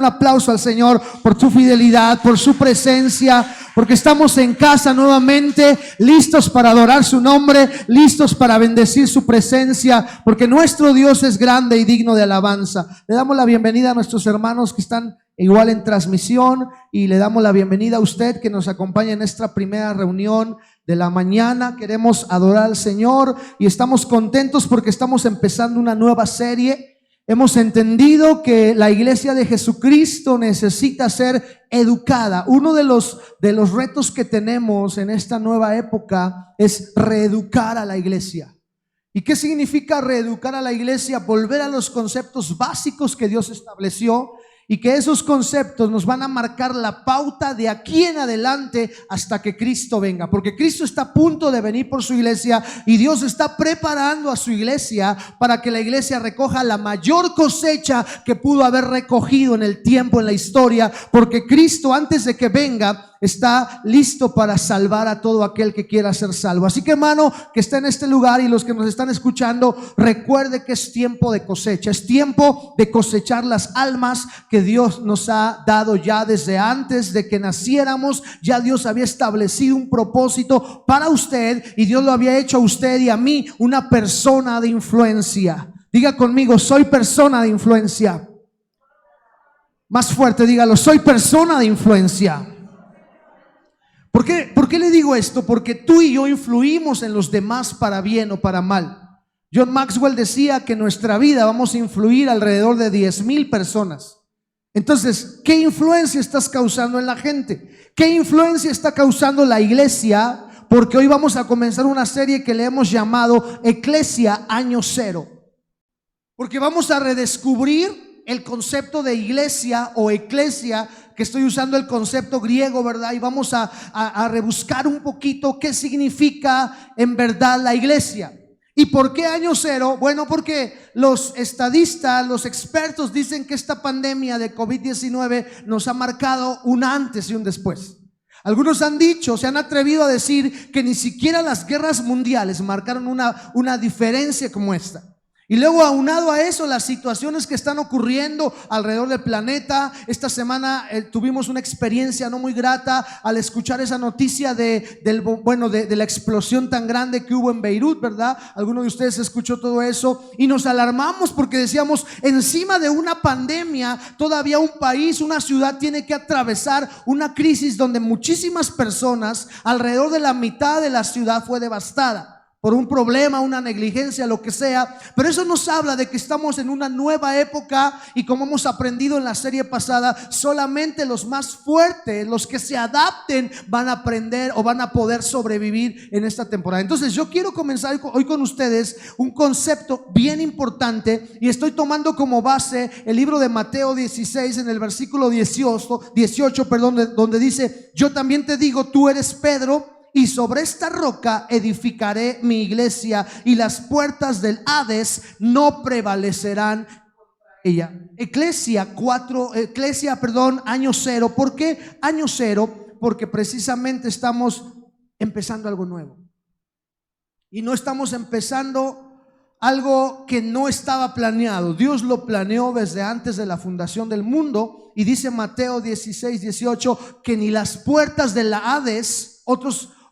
Un aplauso al Señor por su fidelidad, por su presencia, porque estamos en casa nuevamente, listos para adorar su nombre, listos para bendecir su presencia, porque nuestro Dios es grande y digno de alabanza. Le damos la bienvenida a nuestros hermanos que están igual en transmisión y le damos la bienvenida a usted que nos acompaña en esta primera reunión de la mañana. Queremos adorar al Señor y estamos contentos porque estamos empezando una nueva serie. Hemos entendido que la iglesia de Jesucristo necesita ser educada. Uno de los retos que tenemos en esta nueva época es reeducar a la iglesia. ¿Y qué significa reeducar a la iglesia? Volver a los conceptos básicos que Dios estableció y que esos conceptos nos van a marcar la pauta de aquí en adelante hasta que Cristo venga, porque Cristo está a punto de venir por su iglesia y Dios está preparando a su iglesia para que la iglesia recoja la mayor cosecha que pudo haber recogido en el tiempo, en la historia, porque Cristo antes de que venga está listo para salvar a todo aquel que quiera ser salvo. Así que, hermano, que está en este lugar y los que nos están escuchando, recuerde que es tiempo de cosecha, es tiempo de cosechar las almas que Dios nos ha dado ya desde antes de que naciéramos. Ya Dios había establecido un propósito para usted y Dios lo había hecho a usted y a mí una persona de influencia. Diga conmigo, soy persona de influencia. Más fuerte, dígalo, soy persona de influencia. ¿Por qué le digo esto? Porque tú y yo influimos en los demás para bien o para mal. John Maxwell decía que en nuestra vida vamos a influir alrededor de 10,000 personas. Entonces, ¿qué influencia estás causando en la gente? ¿Qué influencia está causando la iglesia? Porque hoy vamos a comenzar una serie que le hemos llamado Eclesia Año Cero. Porque vamos a redescubrir el concepto de iglesia o eclesia, que estoy usando el concepto griego, ¿verdad? Y vamos a rebuscar un poquito qué significa en verdad la iglesia. ¿Y por qué año cero? Bueno, porque los estadistas, los expertos dicen que esta pandemia de COVID-19 nos ha marcado un antes y un después. Algunos han dicho, se han atrevido a decir que ni siquiera las guerras mundiales marcaron una diferencia como esta. Y luego, aunado a eso, las situaciones que están ocurriendo alrededor del planeta. Esta semana tuvimos una experiencia no muy grata al escuchar esa noticia de la explosión tan grande que hubo en Beirut, ¿verdad? Alguno de ustedes escuchó todo eso y nos alarmamos porque decíamos, encima de una pandemia, todavía un país, una ciudad tiene que atravesar una crisis donde muchísimas personas, alrededor de la mitad de la ciudad fue devastada por un problema, una negligencia, lo que sea. Pero eso nos habla de que estamos en una nueva época y, como hemos aprendido en la serie pasada, solamente los más fuertes, los que se adapten, van a aprender o van a poder sobrevivir en esta temporada. Entonces yo quiero comenzar hoy con ustedes un concepto bien importante y estoy tomando como base el libro de Mateo 16 en el versículo 18, donde dice: yo también te digo, tú eres Pedro, y sobre esta roca edificaré mi iglesia y las puertas del Hades no prevalecerán contra ella. Año cero. ¿Por qué año cero? Porque precisamente estamos empezando algo nuevo. Y no estamos empezando algo que no estaba planeado. Dios lo planeó desde antes de la fundación del mundo. Y dice Mateo 16, 18 que ni las puertas del Hades,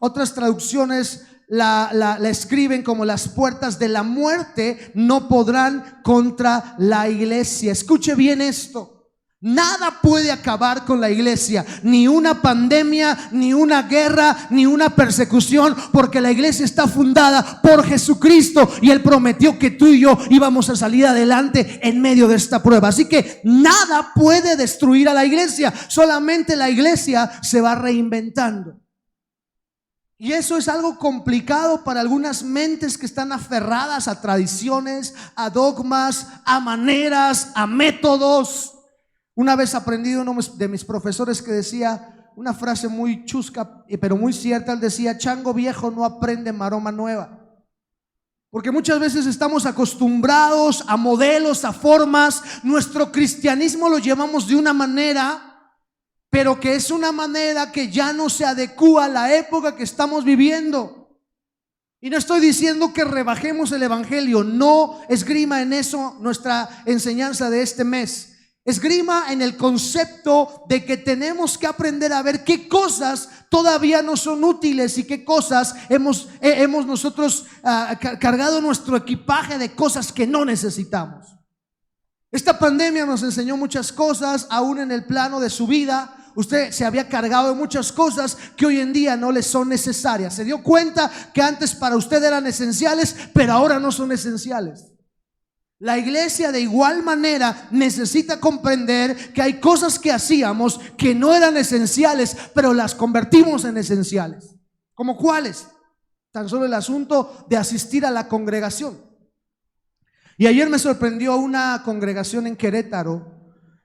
otras traducciones la escriben como las puertas de la muerte, no podrán contra la iglesia. Escuche bien esto: nada puede acabar con la iglesia, ni una pandemia, ni una guerra, ni una persecución, porque la iglesia está fundada por Jesucristo y Él prometió que tú y yo íbamos a salir adelante en medio de esta prueba. Así que nada puede destruir a la iglesia, solamente la iglesia se va reinventando. Y eso es algo complicado para algunas mentes que están aferradas a tradiciones, a dogmas, a maneras, a métodos. Una vez aprendí uno de mis profesores que decía una frase muy chusca, pero muy cierta. Él decía: chango viejo no aprende maroma nueva. Porque muchas veces estamos acostumbrados a modelos, a formas. Nuestro cristianismo lo llevamos de una manera, pero que es una manera que ya no se adecúa a la época que estamos viviendo. Y no estoy diciendo que rebajemos el evangelio, no esgrima en eso nuestra enseñanza de este mes. esgrima en el concepto de que tenemos que aprender a ver qué cosas todavía no son útiles y qué cosas hemos nosotros cargado nuestro equipaje de cosas que no necesitamos. Esta pandemia nos enseñó muchas cosas, aún en el plano de su vida. Usted se había cargado de muchas cosas que hoy en día no le son necesarias. Se dio cuenta que antes para usted eran esenciales, pero ahora no son esenciales. La iglesia de igual manera necesita comprender que hay cosas que hacíamos que no eran esenciales, pero las convertimos en esenciales. ¿Cómo cuáles? Tan solo el asunto de asistir a la congregación. Y ayer me sorprendió una congregación en Querétaro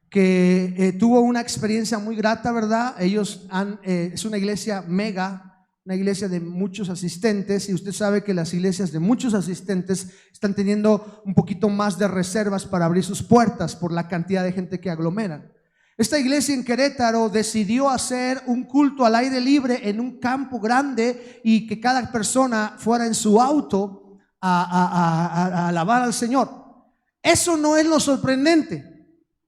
que tuvo una experiencia muy grata, ¿verdad? Ellos es una iglesia mega, una iglesia de muchos asistentes, y usted sabe que las iglesias de muchos asistentes están teniendo un poquito más de reservas para abrir sus puertas por la cantidad de gente que aglomeran. Esta iglesia en Querétaro decidió hacer un culto al aire libre en un campo grande y que cada persona fuera en su auto a alabar al Señor. Eso no es lo sorprendente.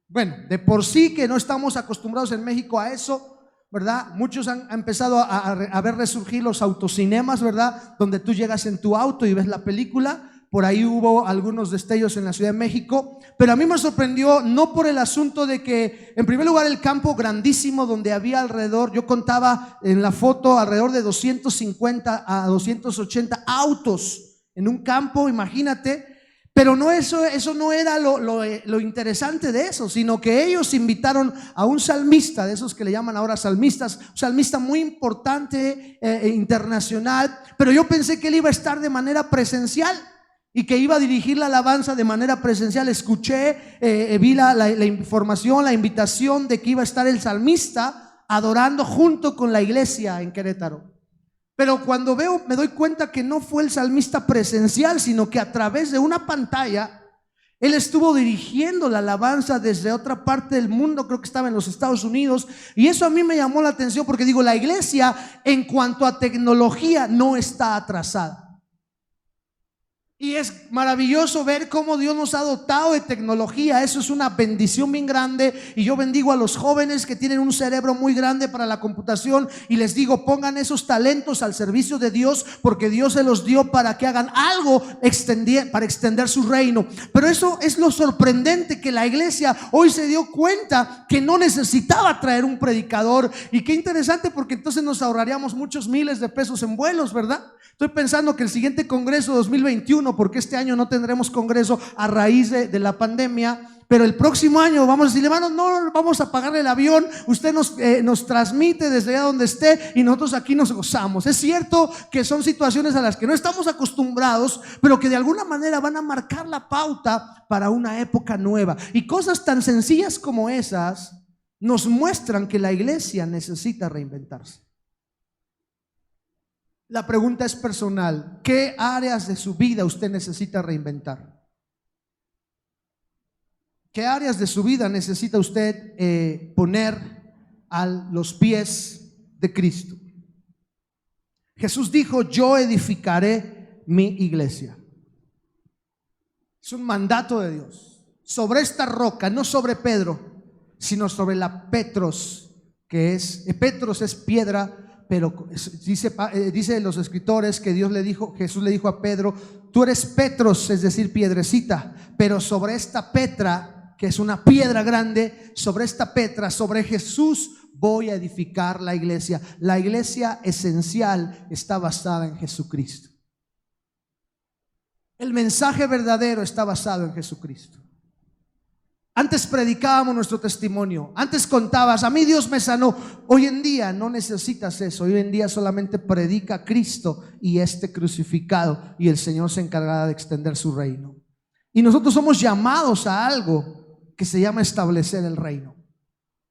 Bueno, de por sí que no estamos acostumbrados en México a eso, ¿verdad? Muchos han empezado a ver resurgir los autocinemas, ¿verdad? Donde tú llegas en tu auto y ves la película. Por ahí hubo algunos destellos en la Ciudad de México, pero a mí me sorprendió no por el asunto de que, en primer lugar, el campo grandísimo donde había alrededor, yo contaba en la foto alrededor de 250 a 280 autos en un campo, imagínate. Pero no eso no era lo interesante de eso, sino que ellos invitaron a un salmista, de esos que le llaman ahora salmistas, un salmista muy importante, internacional, pero yo pensé que él iba a estar de manera presencial y que iba a dirigir la alabanza de manera presencial. Escuché, vi la información, la invitación de que iba a estar el salmista adorando junto con la iglesia en Querétaro. Pero cuando veo, me doy cuenta que no fue el salmista presencial, sino que a través de una pantalla él estuvo dirigiendo la alabanza desde otra parte del mundo. Creo que estaba en los Estados Unidos, y eso a mí me llamó la atención, porque digo, la iglesia en cuanto a tecnología no está atrasada. Y es maravilloso ver cómo Dios nos ha dotado de tecnología. Eso es una bendición bien grande. Y yo bendigo a los jóvenes que tienen un cerebro muy grande para la computación, y les digo, pongan esos talentos al servicio de Dios, porque Dios se los dio para que hagan algo para extender su reino. Pero eso es lo sorprendente, que la iglesia hoy se dio cuenta que no necesitaba traer un predicador. Y qué interesante, porque entonces nos ahorraríamos muchos miles de pesos en vuelos, ¿verdad? Estoy pensando que el siguiente congreso 2021, porque este año no tendremos congreso a raíz de la pandemia, pero el próximo año vamos a decir, hermanos, no vamos a pagarle el avión, usted nos transmite desde allá donde esté y nosotros aquí nos gozamos. Es cierto que son situaciones a las que no estamos acostumbrados, pero que de alguna manera van a marcar la pauta para una época nueva. Y cosas tan sencillas como esas nos muestran que la iglesia necesita reinventarse. La pregunta es personal: ¿qué áreas de su vida usted necesita reinventar? ¿Qué áreas de su vida necesita usted poner a los pies de Cristo? Jesús dijo: yo edificaré mi iglesia. Es un mandato de Dios. Sobre esta roca, no sobre Pedro, sino sobre la Petros, que Petros es piedra. Pero dice los escritores que Jesús le dijo a Pedro: tú eres Petros, es decir, piedrecita, pero sobre esta Petra, que es una piedra grande, sobre esta Petra, sobre Jesús voy a edificar la iglesia. La iglesia esencial está basada en Jesucristo. El mensaje verdadero está basado en Jesucristo. Antes predicábamos nuestro testimonio, antes contabas, a mí Dios me sanó. Hoy en día no necesitas eso. Hoy en día solamente predica a Cristo y este crucificado, y el Señor se encargará de extender su reino. Y nosotros somos llamados a algo que se llama establecer el reino.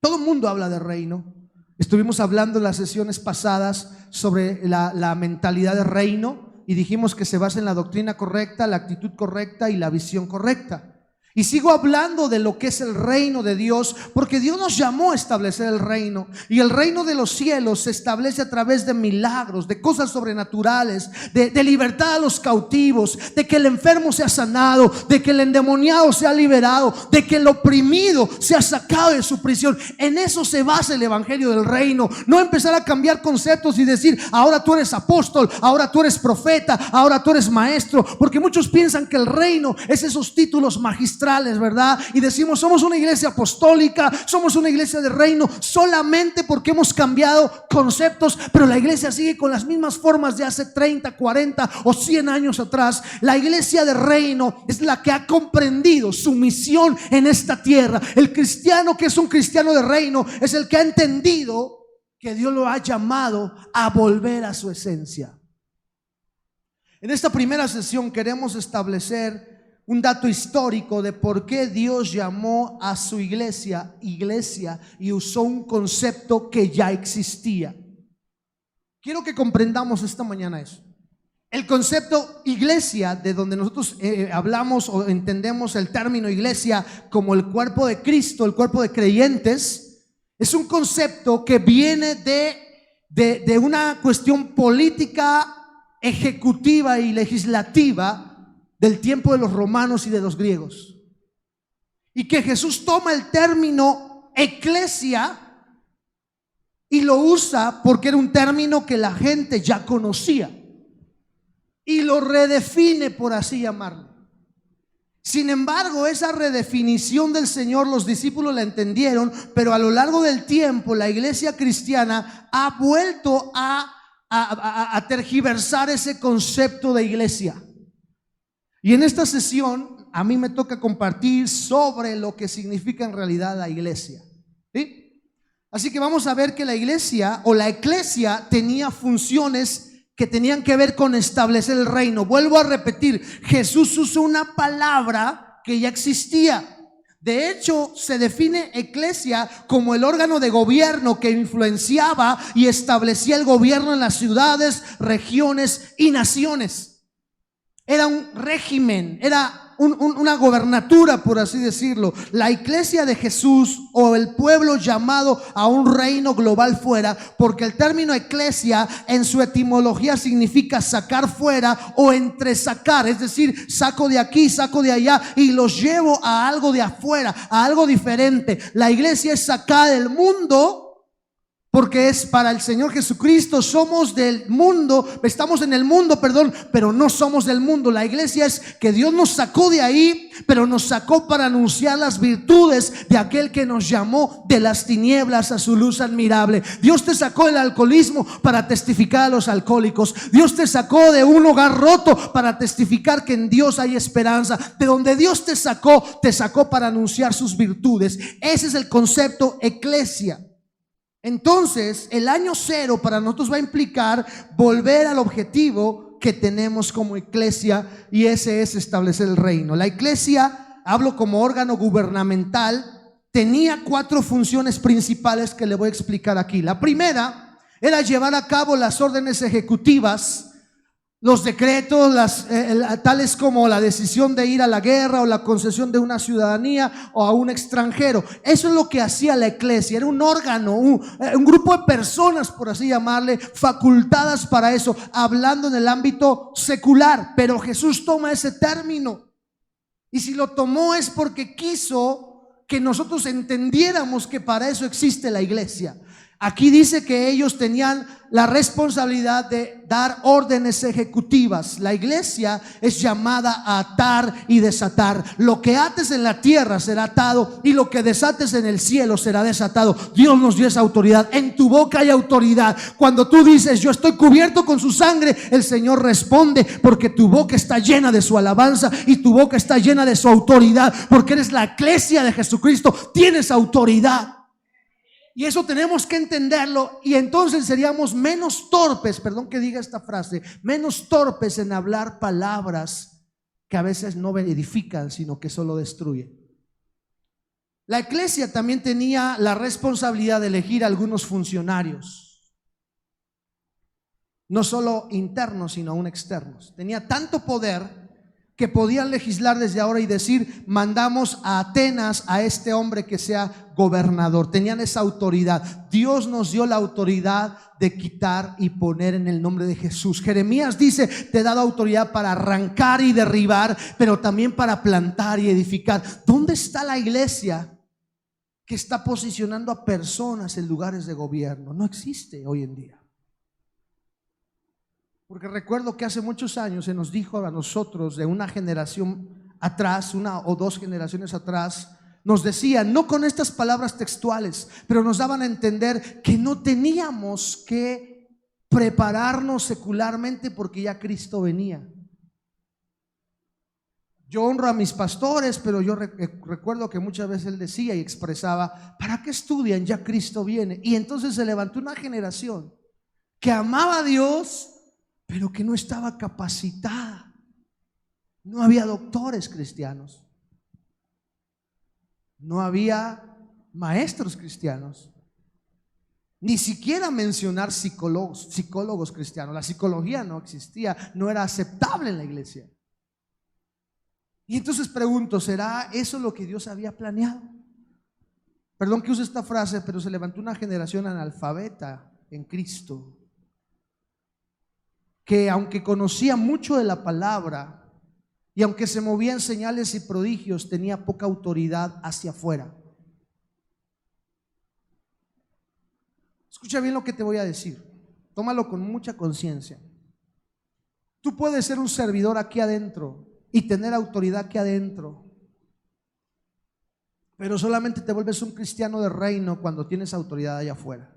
Todo el mundo habla de reino. Estuvimos hablando en las sesiones pasadas sobre la mentalidad de reino, y dijimos que se basa en la doctrina correcta, la actitud correcta y la visión correcta. Y sigo hablando de lo que es el reino de Dios, porque Dios nos llamó a establecer el reino. Y el reino de los cielos se establece a través de milagros, de cosas sobrenaturales, de libertad a los cautivos, de que el enfermo sea sanado, de que el endemoniado sea liberado, de que el oprimido sea sacado de su prisión. En eso se basa el evangelio del reino. No empezar a cambiar conceptos y decir, ahora tú eres apóstol, ahora tú eres profeta, ahora tú eres maestro. Porque muchos piensan que el reino es esos títulos magistrales, ¿verdad? Y decimos, somos una iglesia apostólica, somos una iglesia de reino, solamente porque hemos cambiado conceptos, pero la iglesia sigue con las mismas formas de hace 30, 40 o 100 años atrás. La iglesia de reino es la que ha comprendido su misión en esta tierra. El cristiano que es un cristiano de reino es el que ha entendido que Dios lo ha llamado a volver a su esencia. En esta primera sesión queremos establecer un dato histórico de por qué Dios llamó a su iglesia y usó un concepto que ya existía. Quiero que comprendamos esta mañana eso. El concepto iglesia, de donde nosotros hablamos o entendemos el término iglesia como el cuerpo de Cristo, el cuerpo de creyentes, es un concepto que viene de una cuestión política, ejecutiva y legislativa del tiempo de los romanos y de los griegos, y que Jesús toma el término eclesia y lo usa porque era un término que la gente ya conocía y lo redefine, por así llamarlo. Sin embargo, esa redefinición del Señor los discípulos la entendieron, pero a lo largo del tiempo la iglesia cristiana ha vuelto a tergiversar ese concepto de iglesia. Y en esta sesión a mí me toca compartir sobre lo que significa en realidad la iglesia, ¿sí? Así que vamos a ver que la iglesia o la eclesia tenía funciones que tenían que ver con establecer el reino. Vuelvo a repetir, Jesús usó una palabra que ya existía. De hecho, se define eclesia como el órgano de gobierno que influenciaba y establecía el gobierno en las ciudades, regiones y naciones. Era un régimen, era una gobernatura, por así decirlo. La iglesia de Jesús, o el pueblo llamado a un reino global fuera, porque el término eclesia en su etimología significa sacar fuera o entresacar, es decir, saco de aquí, saco de allá y los llevo a algo de afuera, a algo diferente. La iglesia es sacada del mundo, porque es para el Señor Jesucristo. Somos del mundo, estamos en el mundo, pero no somos del mundo. La iglesia es que Dios nos sacó de ahí, pero nos sacó para anunciar las virtudes de aquel que nos llamó de las tinieblas a su luz admirable. Dios te sacó del alcoholismo para testificar a los alcohólicos. Dios te sacó de un hogar roto para testificar que en Dios hay esperanza. De donde Dios te sacó para anunciar sus virtudes. Ese es el concepto eclesia. Entonces, el año cero para nosotros va a implicar volver al objetivo que tenemos como iglesia, y ese es establecer el reino. La iglesia, hablo como órgano gubernamental, tenía 4 funciones principales que le voy a explicar aquí. La primera era llevar a cabo las órdenes ejecutivas, los decretos, tales como la decisión de ir a la guerra o la concesión de una ciudadanía o a un extranjero. Eso es lo que hacía la iglesia. Era un órgano, un grupo de personas, por así llamarle, facultadas para eso, hablando en el ámbito secular. Pero Jesús toma ese término, y si lo tomó es porque quiso que nosotros entendiéramos que para eso existe la iglesia. Aquí dice que ellos tenían la responsabilidad de dar órdenes ejecutivas. La iglesia es llamada a atar y desatar. Lo que ates en la tierra será atado, y lo que desates en el cielo será desatado. Dios nos dio esa autoridad. En tu boca hay autoridad. Cuando tú dices, yo estoy cubierto con su sangre, el Señor responde, porque tu boca está llena de su alabanza y tu boca está llena de su autoridad, porque eres la iglesia de Jesucristo. Tienes autoridad. Y eso tenemos que entenderlo, y entonces seríamos menos torpes, perdón que diga esta frase, menos torpes en hablar palabras que a veces no edifican, sino que solo destruyen. La iglesia también tenía la responsabilidad de elegir algunos funcionarios, no solo internos, sino aún externos. Tenía tanto poder que podían legislar desde ahora y decir: mandamos a Atenas a este hombre que sea gobernador. Tenían esa autoridad. Dios nos dio la autoridad de quitar y poner en el nombre de Jesús. Jeremías dice: te he dado autoridad para arrancar y derribar, pero también para plantar y edificar. ¿Dónde está la iglesia que está posicionando a personas en lugares de gobierno? No existe hoy en día. Porque recuerdo que hace muchos años se nos dijo a nosotros, de una generación atrás, una o dos generaciones atrás, nos decían, no con estas palabras textuales, pero nos daban a entender que no teníamos que prepararnos secularmente porque ya Cristo venía. Yo honro a mis pastores, pero yo recuerdo que muchas veces él decía y expresaba: ¿para qué estudian? Ya Cristo viene. Y entonces se levantó una generación que amaba a Dios, pero que no estaba capacitada. No había doctores cristianos, no había maestros cristianos, ni siquiera mencionar psicólogos cristianos. La psicología no existía, no era aceptable en la iglesia. Y entonces pregunto, ¿será eso lo que Dios había planeado? Perdón que use esta frase, pero se levantó una generación analfabeta en Cristo, que aunque conocía mucho de la palabra y aunque se movía en señales y prodigios, tenía poca autoridad hacia afuera. Escucha bien lo que te voy a decir, tómalo con mucha conciencia. Tú puedes ser un servidor aquí adentro y tener autoridad aquí adentro, pero solamente te vuelves un cristiano de reino cuando tienes autoridad allá afuera.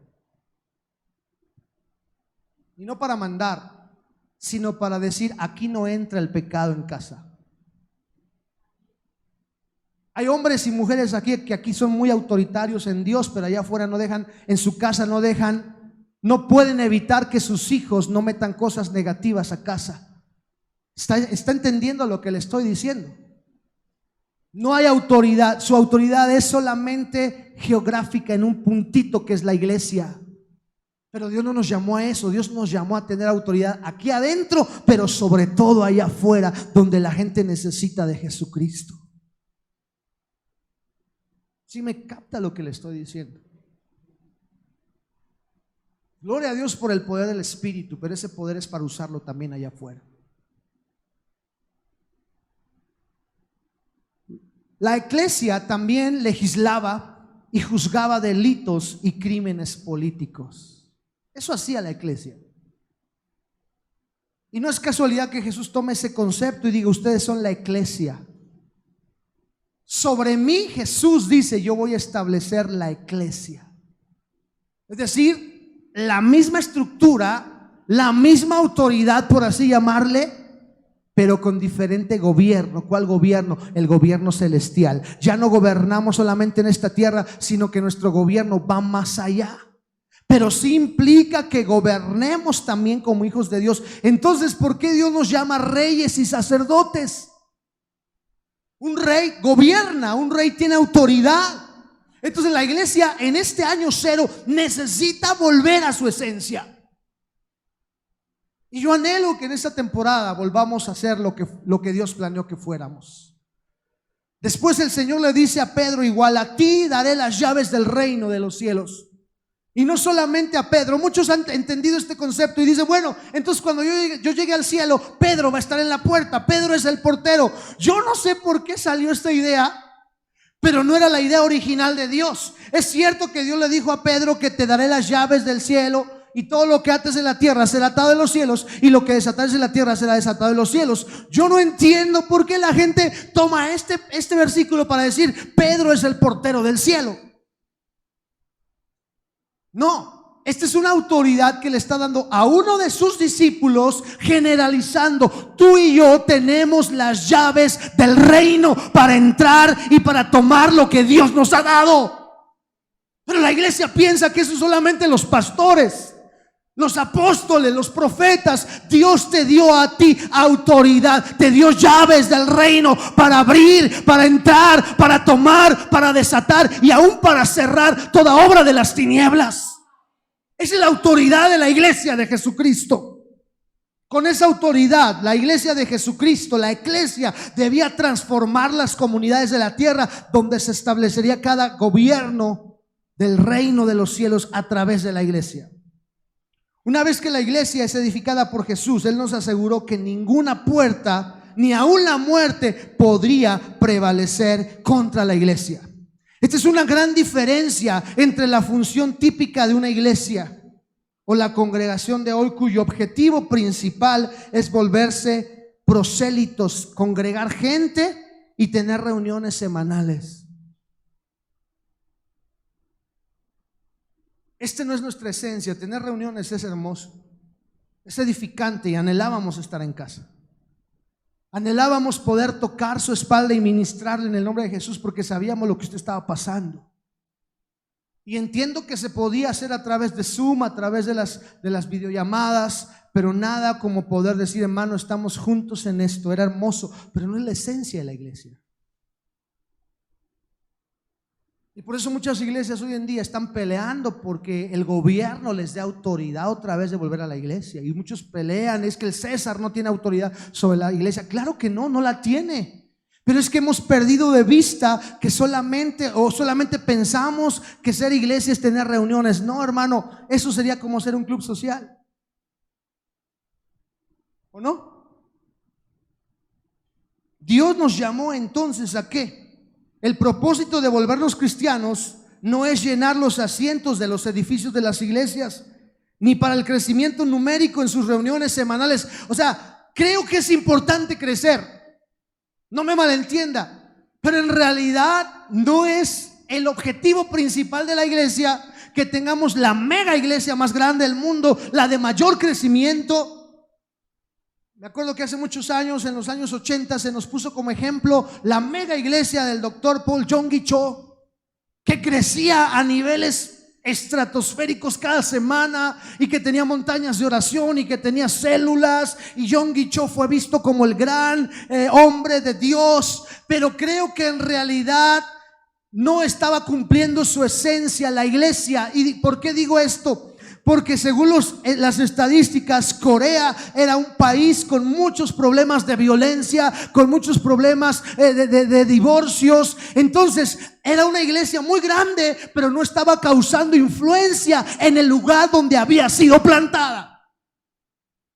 Y no para mandar, sino para decir: aquí no entra el pecado en casa. Hay hombres y mujeres aquí que aquí son muy autoritarios en Dios, pero allá afuera no dejan, en su casa no pueden evitar que sus hijos no metan cosas negativas a casa. ¿Está entendiendo lo que le estoy diciendo? No hay autoridad, su autoridad es solamente geográfica en un puntito que es la iglesia. Pero Dios no nos llamó a eso. Dios nos llamó a tener autoridad aquí adentro, pero sobre todo allá afuera, donde la gente necesita de Jesucristo. ¿Sí me capta lo que le estoy diciendo? Gloria a Dios por el poder del Espíritu, pero ese poder es para usarlo también allá afuera. La iglesia también legislaba y juzgaba delitos y crímenes políticos. Eso hacía la iglesia. Y no es casualidad que Jesús tome ese concepto y diga: ustedes son la iglesia. Sobre mí, Jesús dice, yo voy a establecer la iglesia. Es decir, la misma estructura, la misma autoridad, por así llamarle, pero con diferente gobierno. ¿Cuál gobierno? El gobierno celestial. Ya no gobernamos solamente en esta tierra, sino que nuestro gobierno va más allá. Pero sí implica que gobernemos también como hijos de Dios. Entonces, ¿por qué Dios nos llama reyes y sacerdotes? Un rey gobierna, un rey tiene autoridad. Entonces la iglesia en este año cero necesita volver a su esencia. Y yo anhelo que en esta temporada volvamos a hacer lo que Dios planeó que fuéramos. Después el Señor le dice a Pedro igual: a ti daré las llaves del reino de los cielos. Y no solamente a Pedro. Muchos han entendido este concepto y dicen: bueno, entonces cuando yo llegue al cielo, Pedro va a estar en la puerta, Pedro es el portero. Yo no sé por qué salió esta idea, pero no era la idea original de Dios. Es cierto que Dios le dijo a Pedro que te daré las llaves del cielo, y todo lo que ates en la tierra será atado en los cielos, y lo que desates en la tierra será desatado en los cielos. Yo no entiendo por qué la gente toma este versículo para decir: Pedro es el portero del cielo. No, esta es una autoridad que le está dando a uno de sus discípulos, generalizando: tú y yo tenemos las llaves del reino para entrar y para tomar lo que Dios nos ha dado. Pero la iglesia piensa que eso solamente los pastores, los apóstoles, los profetas. Dios te dio a ti autoridad, te dio llaves del reino para abrir, para entrar, para tomar, para desatar y aún para cerrar toda obra de las tinieblas. Esa es la autoridad de la iglesia de Jesucristo. Con esa autoridad, la iglesia de Jesucristo, la eclesia, debía transformar las comunidades de la tierra, donde se establecería cada gobierno del reino de los cielos a través de la iglesia. Una vez que la iglesia es edificada por Jesús, Él nos aseguró que ninguna puerta, ni aún la muerte, podría prevalecer contra la iglesia. Esta es una gran diferencia entre la función típica de una iglesia o la congregación de hoy, cuyo objetivo principal es volverse prosélitos, congregar gente y tener reuniones semanales. Esta no es nuestra esencia. Tener reuniones es hermoso, es edificante, y anhelábamos estar en casa. Anhelábamos poder tocar su espalda y ministrarle en el nombre de Jesús, porque sabíamos lo que usted estaba pasando. Y entiendo que se podía hacer a través de Zoom, a través de las videollamadas, pero nada como poder decir: hermano, estamos juntos en esto. Era hermoso, pero no es la esencia de la iglesia. Y por eso muchas iglesias hoy en día están peleando porque el gobierno les dé autoridad otra vez de volver a la iglesia. Y muchos pelean: es que el César no tiene autoridad sobre la iglesia. Claro que no la tiene. Pero es que hemos perdido de vista que solamente pensamos que ser iglesia es tener reuniones. No, hermano, eso sería como ser un club social. ¿O no? Dios nos llamó entonces ¿a qué? El propósito de volvernos cristianos no es llenar los asientos de los edificios de las iglesias, ni para el crecimiento numérico en sus reuniones semanales. O sea, creo que es importante crecer. No me malentienda, pero en realidad no es el objetivo principal de la iglesia que tengamos la mega iglesia más grande del mundo, la de mayor crecimiento. Me acuerdo que hace muchos años, en los años 80, se nos puso como ejemplo la mega iglesia del doctor Paul Yonggi Cho, que crecía a niveles estratosféricos cada semana, y que tenía montañas de oración, y que tenía células, y Yonggi Cho fue visto como el gran hombre de Dios. Pero creo que en realidad no estaba cumpliendo su esencia la iglesia. ¿Y por qué digo esto? Porque según las estadísticas, Corea era un país con muchos problemas de violencia, con muchos problemas de divorcios. Entonces era una iglesia muy grande, pero no estaba causando influencia en el lugar donde había sido plantada.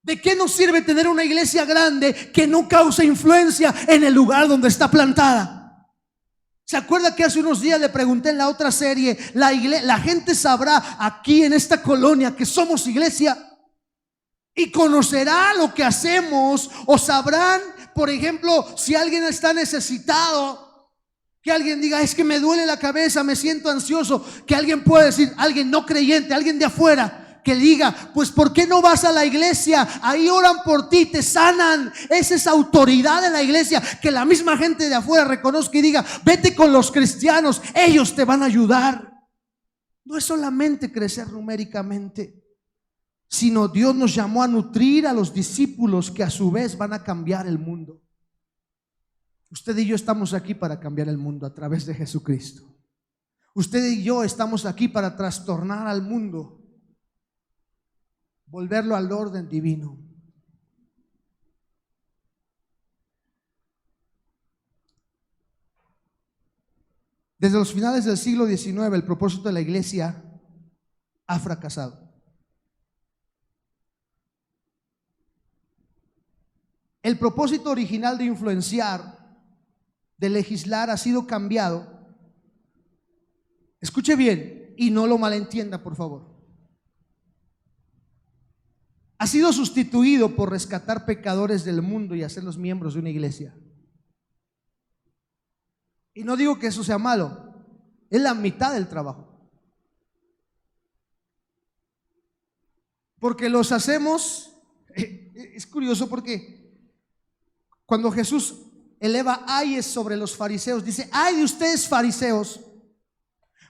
¿De qué nos sirve tener una iglesia grande que no causa influencia en el lugar donde está plantada? ¿Se acuerda que hace unos días le pregunté en la otra serie: la gente sabrá aquí en esta colonia que somos iglesia y conocerá lo que hacemos? O sabrán, por ejemplo, si alguien está necesitado, que alguien diga: es que me duele la cabeza, me siento ansioso. Que alguien pueda decir, alguien no creyente, alguien de afuera, que diga: pues ¿por qué no vas a la iglesia? Ahí oran por ti, te sanan. Es esa autoridad de la iglesia, que la misma gente de afuera reconozca y diga: vete con los cristianos, ellos te van a ayudar. No es solamente crecer numéricamente, sino Dios nos llamó a nutrir a los discípulos, que a su vez van a cambiar el mundo. Usted y yo estamos aquí para cambiar el mundo a través de Jesucristo. Usted y yo estamos aquí para trastornar al mundo, volverlo al orden divino. Desde los finales del siglo XIX, el propósito de la iglesia ha fracasado. El propósito original de influenciar, de legislar, ha sido cambiado. Escuche bien y no lo malentienda, por favor. Ha sido sustituido por rescatar pecadores del mundo y hacerlos miembros de una iglesia. Y no digo que eso sea malo, es la mitad del trabajo. Porque los hacemos, es curioso porque cuando Jesús eleva ayes sobre los fariseos, dice: ay de ustedes, fariseos,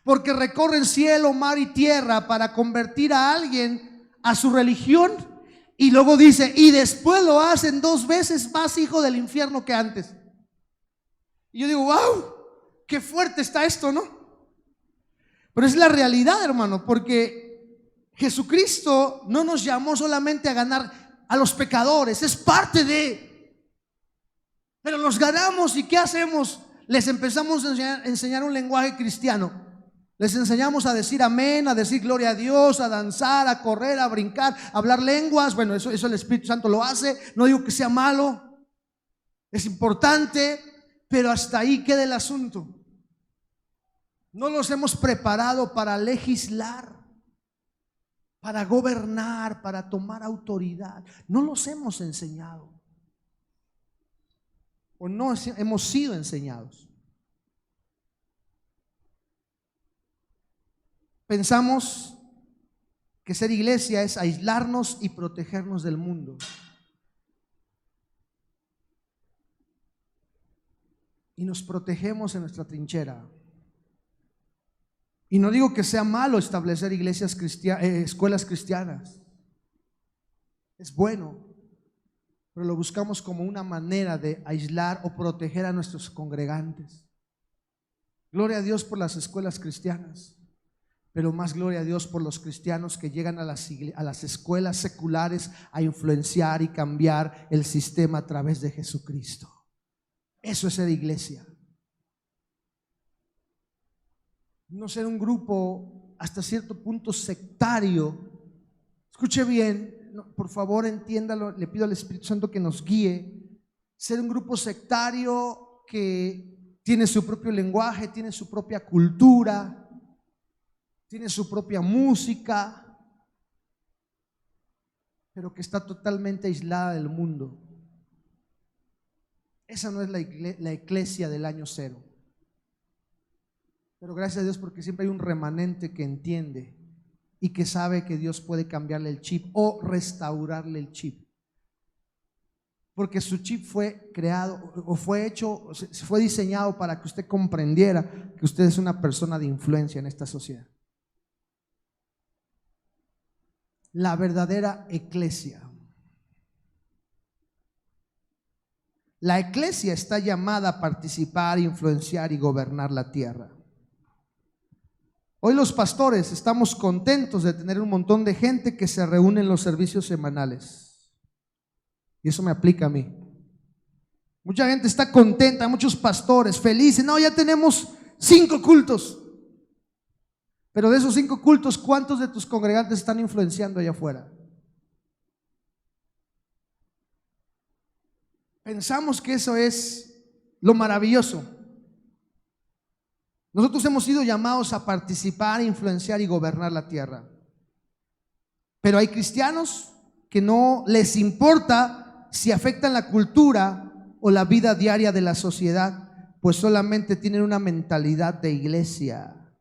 porque recorren cielo, mar y tierra para convertir a alguien a su religión. Y luego dice: y después lo hacen 2 veces más hijo del infierno que antes. Y yo digo: wow, qué fuerte está esto, ¿no? Pero es la realidad, hermano, porque Jesucristo no nos llamó solamente a ganar a los pecadores, es parte de. Pero nos ganamos y ¿qué hacemos? Les empezamos a enseñar un lenguaje cristiano. Les enseñamos a decir amén, a decir gloria a Dios, a danzar, a correr, a brincar, a hablar lenguas. Bueno, eso el Espíritu Santo lo hace. No digo que sea malo, es importante, pero hasta ahí queda el asunto. No los hemos preparado para legislar, para gobernar, para tomar autoridad. No los hemos enseñado. O no hemos sido enseñados. Pensamos que ser iglesia es aislarnos y protegernos del mundo. Y nos protegemos en nuestra trinchera. Y no digo que sea malo establecer iglesias escuelas cristianas. Es bueno, pero lo buscamos como una manera de aislar o proteger a nuestros congregantes. Gloria a Dios por las escuelas cristianas, pero más gloria a Dios por los cristianos que llegan a las escuelas seculares a influenciar y cambiar el sistema a través de Jesucristo. Eso es ser iglesia. No ser un grupo hasta cierto punto sectario. Escuche bien, por favor entiéndalo, le pido al Espíritu Santo que nos guíe. Ser un grupo sectario que tiene su propio lenguaje, tiene su propia cultura, tiene su propia música, pero que está totalmente aislada del mundo. Esa no es la iglesia del año cero. Pero gracias a Dios porque siempre hay un remanente que entiende y que sabe que Dios puede cambiarle el chip o restaurarle el chip. Porque su chip fue creado o fue hecho, fue diseñado para que usted comprendiera que usted es una persona de influencia en esta sociedad. La verdadera eclesia. La eclesia está llamada a participar, influenciar y gobernar la tierra. Hoy los pastores estamos contentos de tener un montón de gente que se reúne en los servicios semanales. Y eso me aplica a mí. Mucha gente está contenta, muchos pastores felices. No, ya tenemos 5 cultos. Pero de esos 5 cultos, ¿cuántos de tus congregantes están influenciando allá afuera? Pensamos que eso es lo maravilloso. Nosotros hemos sido llamados a participar, influenciar y gobernar la tierra. Pero hay cristianos que no les importa si afectan la cultura o la vida diaria de la sociedad, pues solamente tienen una mentalidad de iglesia,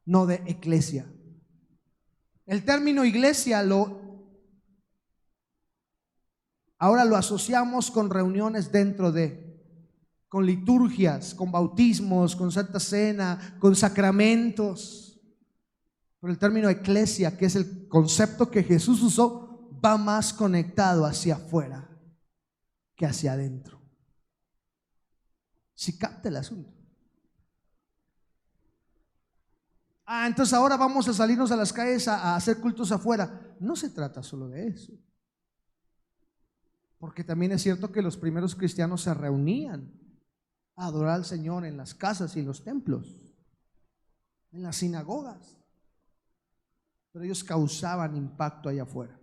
no de eclesia. El término iglesia ahora lo asociamos con reuniones dentro de, con liturgias, con bautismos, con Santa Cena, con sacramentos. Pero el término eclesia, que es el concepto que Jesús usó, va más conectado hacia afuera que hacia adentro. Si capta el asunto. Entonces ahora vamos a salirnos a las calles a hacer cultos afuera. No se trata solo de eso. Porque también es cierto que los primeros cristianos se reunían a adorar al Señor en las casas y en los templos, en las sinagogas. Pero ellos causaban impacto allá afuera.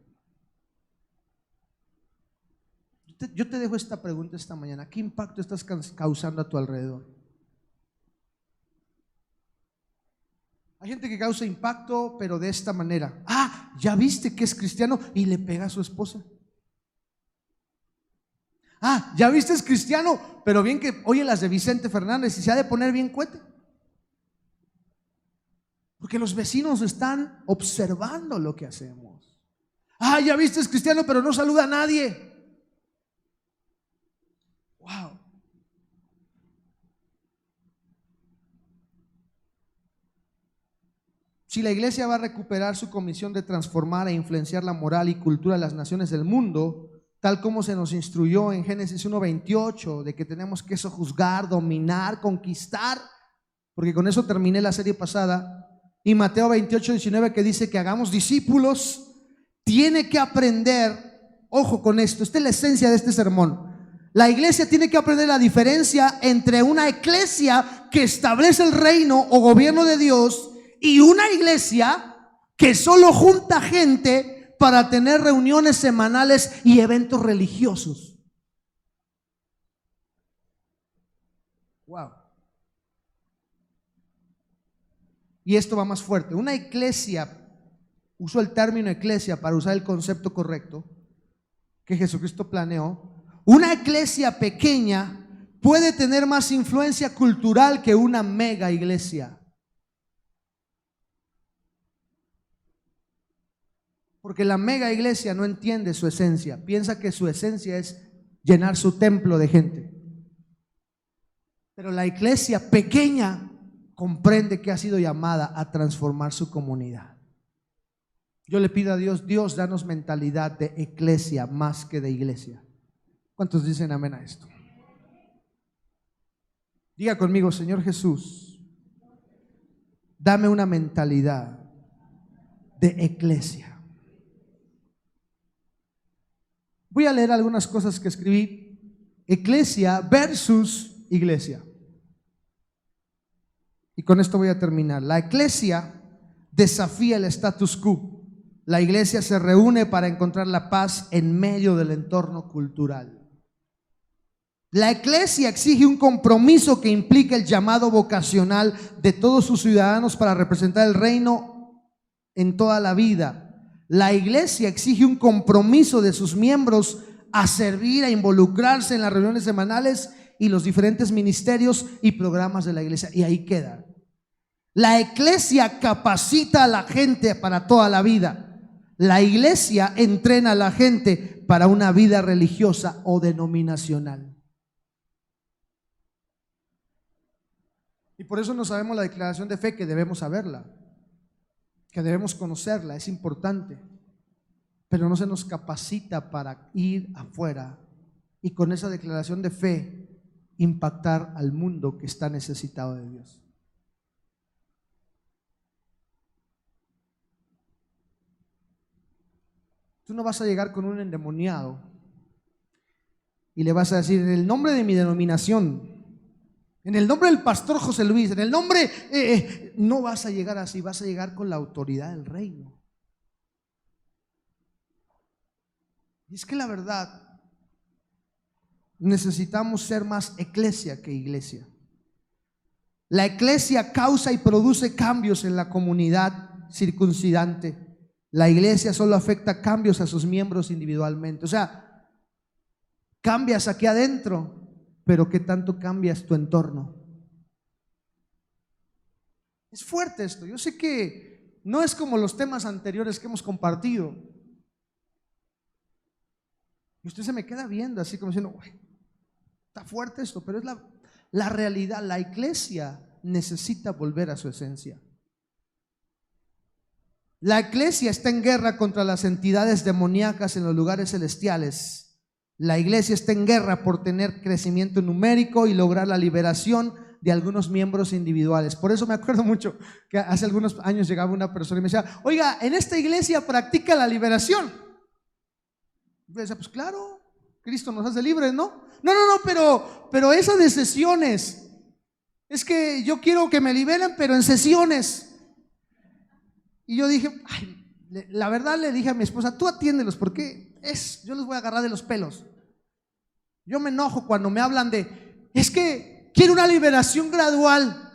Yo te dejo esta pregunta esta mañana. ¿Qué impacto estás causando a tu alrededor? Hay gente que causa impacto, pero de esta manera. ¿Ya viste que es cristiano? Y le pega a su esposa. ¿Ya viste es cristiano? Pero bien que oye las de Vicente Fernández y se ha de poner bien cohete. Porque los vecinos están observando lo que hacemos. Ya viste es cristiano, pero no saluda a nadie. Wow. Si la iglesia va a recuperar su comisión de transformar e influenciar la moral y cultura de las naciones del mundo, tal como se nos instruyó en Génesis 1:28, de que tenemos que sojuzgar, dominar, conquistar, porque con eso terminé la serie pasada, y Mateo 28:19, que dice que hagamos discípulos, tiene que aprender, ojo con esto, esta es la esencia de este sermón. La iglesia tiene que aprender la diferencia entre una iglesia que establece el reino o gobierno de Dios y una iglesia que solo junta gente para tener reuniones semanales y eventos religiosos. Wow. Y esto va más fuerte. Una iglesia, uso el término iglesia para usar el concepto correcto que Jesucristo planeó. Una iglesia pequeña puede tener más influencia cultural que una mega iglesia. Porque la mega iglesia no entiende su esencia, piensa que su esencia es llenar su templo de gente. Pero la iglesia pequeña comprende que ha sido llamada a transformar su comunidad. Yo le pido a Dios, Dios, danos mentalidad de iglesia más que de iglesia. ¿Cuántos dicen amén a esto? Diga conmigo, Señor Jesús, dame una mentalidad de iglesia. Voy a leer algunas cosas que escribí. Iglesia versus iglesia. Y con esto voy a terminar. La iglesia desafía el status quo. La iglesia se reúne para encontrar la paz en medio del entorno cultural. La iglesia exige un compromiso que implica el llamado vocacional de todos sus ciudadanos para representar el reino en toda la vida. La iglesia exige un compromiso de sus miembros a servir, a involucrarse en las reuniones semanales y los diferentes ministerios y programas de la iglesia. Y ahí queda. La iglesia capacita a la gente para toda la vida. La iglesia entrena a la gente para una vida religiosa o denominacional. Y por eso no sabemos la declaración de fe, que debemos saberla, que debemos conocerla, es importante. Pero no se nos capacita para ir afuera y con esa declaración de fe impactar al mundo que está necesitado de Dios. Tú no vas a llegar con un endemoniado y le vas a decir: en el nombre de mi denominación, en el nombre del pastor José Luis, en el nombre, no vas a llegar así, vas a llegar con la autoridad del reino. Y es que la verdad, necesitamos ser más iglesia que iglesia. La iglesia causa y produce cambios en la comunidad circuncidante. La iglesia solo afecta cambios a sus miembros individualmente. O sea, cambias aquí adentro, pero ¿qué tanto cambias tu entorno? Es fuerte esto. Yo sé que no es como los temas anteriores que hemos compartido. Y usted se me queda viendo así como diciendo: está fuerte esto, pero es la realidad. La iglesia necesita volver a su esencia. La iglesia está en guerra contra las entidades demoníacas en los lugares celestiales. La iglesia está en guerra por tener crecimiento numérico y lograr la liberación de algunos miembros individuales. Por eso me acuerdo mucho que hace algunos años llegaba una persona y me decía: oiga, en esta iglesia practica la liberación. Yo decía: pues claro, Cristo nos hace libres, ¿no? No, pero eso de sesiones, es que yo quiero que me liberen, pero en sesiones. Y yo dije: la verdad, le dije a mi esposa: tú atiéndelos, porque yo les voy a agarrar de los pelos. Yo me enojo cuando me hablan es que quiero una liberación gradual.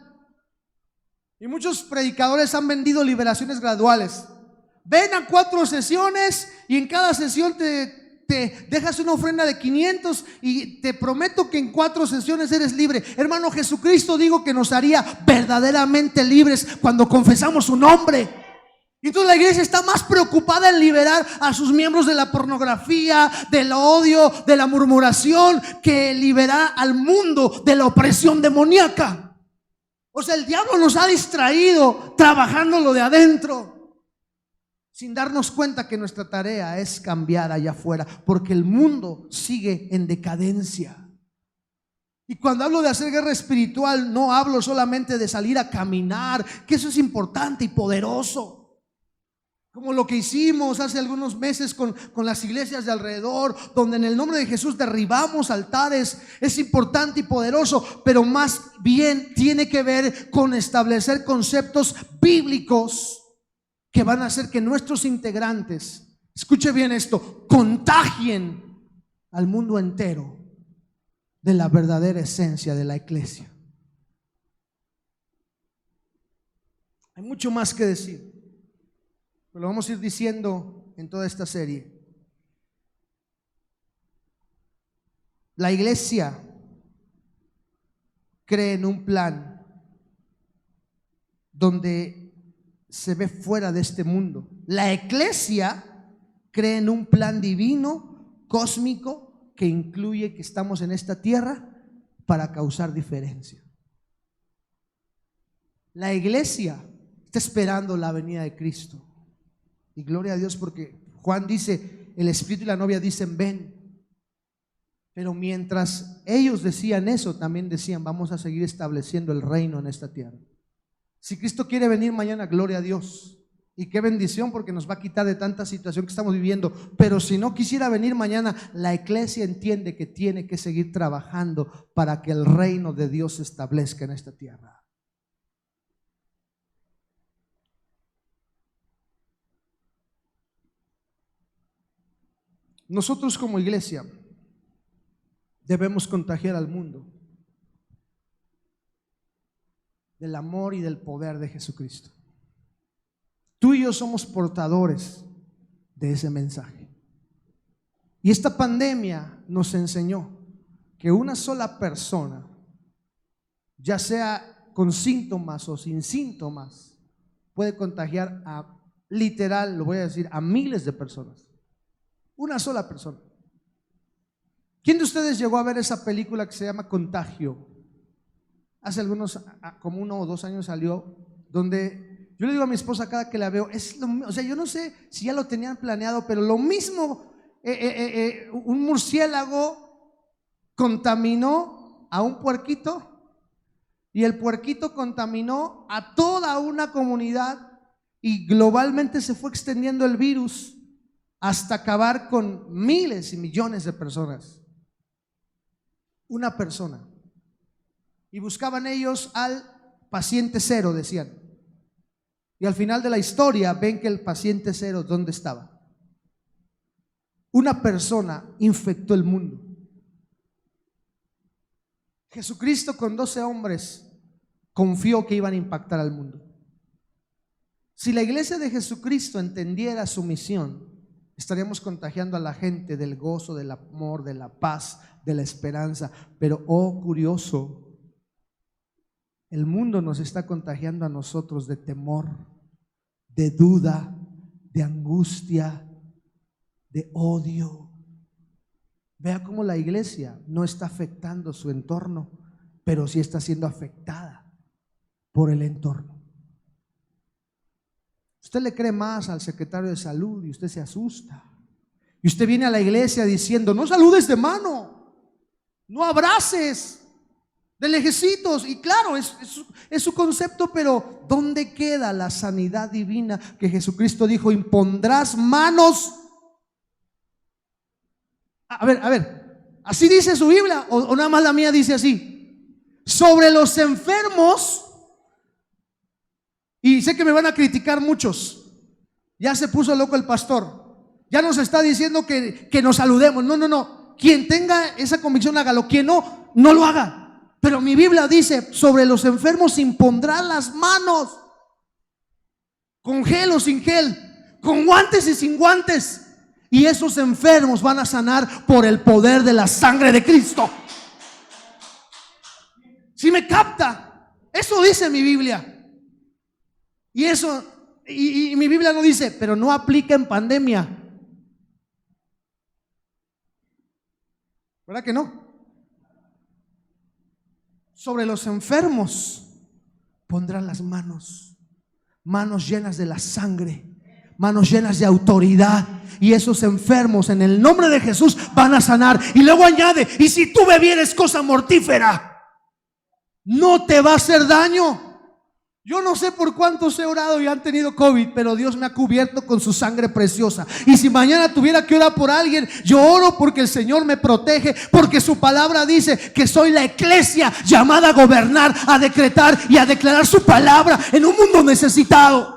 Y muchos predicadores han vendido liberaciones graduales. Ven a 4 sesiones y en cada sesión te dejas una ofrenda de 500 y te prometo que en 4 sesiones eres libre. Hermano, Jesucristo dijo que nos haría verdaderamente libres cuando confesamos su nombre. Y entonces la iglesia está más preocupada en liberar a sus miembros de la pornografía, del odio, de la murmuración, que liberar al mundo de la opresión demoníaca. O sea, el diablo nos ha distraído trabajando lo de adentro, sin darnos cuenta que nuestra tarea es cambiar allá afuera, porque el mundo sigue en decadencia. Y cuando hablo de hacer guerra espiritual, no hablo solamente de salir a caminar, que eso es importante y poderoso. Como lo que hicimos hace algunos meses con las iglesias de alrededor, donde en el nombre de Jesús derribamos altares. Es importante y poderoso, pero más bien tiene que ver con establecer conceptos bíblicos que van a hacer que nuestros integrantes, escuche bien esto, contagien al mundo entero de la verdadera esencia de la iglesia. Hay mucho más que decir, pero lo vamos a ir diciendo en toda esta serie. La iglesia cree en un plan donde se ve fuera de este mundo. La iglesia cree en un plan divino, cósmico, que incluye que estamos en esta tierra para causar diferencia. La iglesia está esperando la venida de Cristo. Y gloria a Dios, porque Juan dice, el Espíritu y la novia dicen ven. Pero mientras ellos decían eso, también decían, vamos a seguir estableciendo el reino en esta tierra. Si Cristo quiere venir mañana, gloria a Dios. Y qué bendición, porque nos va a quitar de tanta situación que estamos viviendo. Pero si no quisiera venir mañana, la iglesia entiende que tiene que seguir trabajando para que el reino de Dios se establezca en esta tierra. Nosotros como iglesia debemos contagiar al mundo del amor y del poder de Jesucristo. Tú y yo somos portadores de ese mensaje. Y esta pandemia nos enseñó que una sola persona, ya sea con síntomas o sin síntomas, puede contagiar a, literal, lo voy a decir, a miles de personas. Una sola persona. ¿Quién de ustedes llegó a ver esa película que se llama Contagio? Hace algunos, como 1 o 2 años salió, donde yo le digo a mi esposa cada que la veo, o sea, yo no sé si ya lo tenían planeado, pero lo mismo, un murciélago contaminó a un puerquito y el puerquito contaminó a toda una comunidad y globalmente se fue extendiendo el virus hasta acabar con miles y millones de personas. Una persona. Y buscaban ellos al paciente cero, decían. Y al final de la historia ven que el paciente cero, ¿dónde estaba? Una persona infectó el mundo. Jesucristo con 12 hombres confió que iban a impactar al mundo. Si la iglesia de Jesucristo entendiera su misión, estaríamos contagiando a la gente del gozo, del amor, de la paz, de la esperanza. Pero, oh curioso, el mundo nos está contagiando a nosotros de temor, de duda, de angustia, de odio. Vea cómo la iglesia no está afectando su entorno, pero sí está siendo afectada por el entorno. Usted le cree más al secretario de salud y usted se asusta. Y usted viene a la iglesia diciendo, no saludes de mano, no abraces de lejecitos. Y claro, es su concepto, pero ¿dónde queda la sanidad divina que Jesucristo dijo, impondrás manos? A ver, ¿así dice su Biblia o nada más la mía dice así? Sobre los enfermos. Y sé que me van a criticar muchos. Ya se puso loco el pastor. Ya nos está diciendo que nos saludemos. No. Quien tenga esa convicción, hágalo. Quien no lo haga. Pero mi Biblia dice, sobre los enfermos impondrá las manos. Con gel o sin gel. Con guantes y sin guantes. Y esos enfermos van a sanar por el poder de la sangre de Cristo. ¿Sí me capta? Eso dice mi Biblia. Y eso, y mi Biblia no dice, pero no aplica en pandemia. ¿Verdad que no? Sobre los enfermos pondrán las manos, manos llenas de la sangre, manos llenas de autoridad. Y esos enfermos en el nombre de Jesús van a sanar. Y luego añade, y si tú bebieres cosa mortífera, no te va a hacer daño. Yo no sé por cuántos he orado y han tenido COVID, pero Dios me ha cubierto con su sangre preciosa. Y si mañana tuviera que orar por alguien, yo oro porque el Señor me protege, porque su palabra dice que soy la iglesia llamada a gobernar, a decretar y a declarar su palabra en un mundo necesitado.